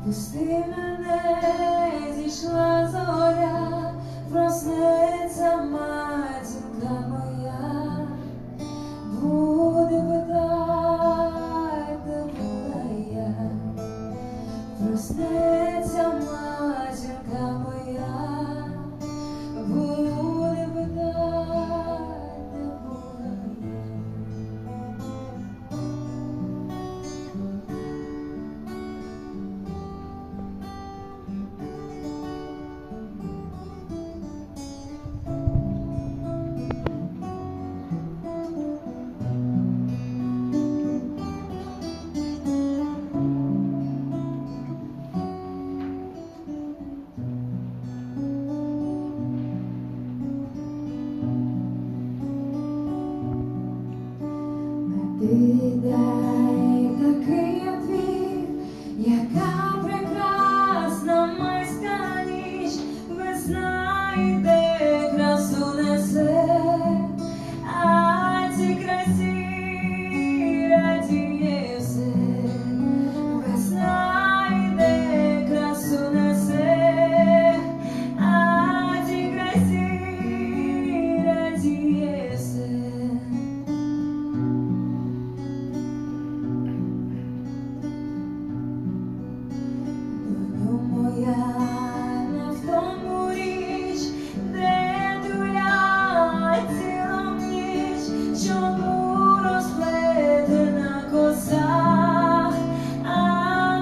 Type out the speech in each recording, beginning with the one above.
Пусти мене, зійшла зоря, проснеться матінка моя, буде питать, де була я, проснеться матінка моя, буде питать, де була я. Ти дай такий отвіт, яка прекрасна майська ніч, весна йде, красу несе, а цій красі радіє все. Весна йде, красу несе, а цій красі радіє все. Не в тому річ, де тулять цілу ніч, чому розплетена коса, а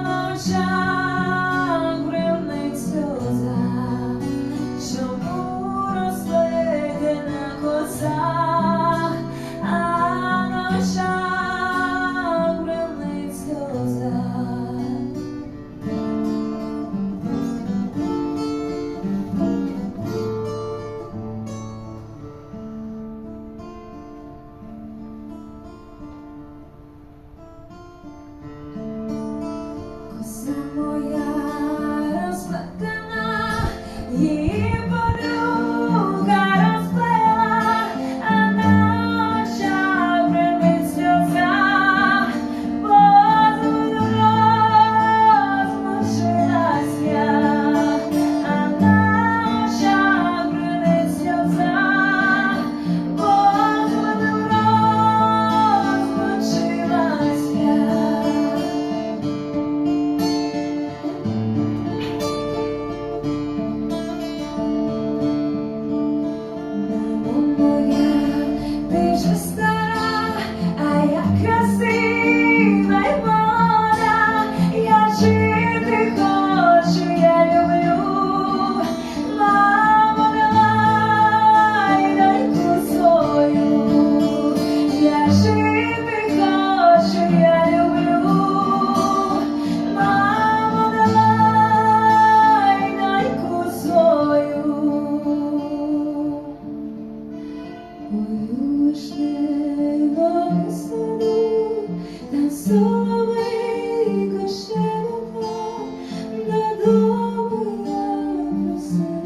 на очах бринить сльоза, чому розплетена коса, а на очах бринить сльоза. Коса моя розплетена, її подруга розплела, а на очах бринить сльоза, позаду розмочилась я, а на очах бринить сльоза, позаду розмочилась я. Ти ж стара, а я красива й молода, я жити хочу, я люблю, мамо, давай доньку свою, я жити хочу, я люблю, мамо, давай доньку свою. У вишневому саду, там соловейко щебетав, додому я просила.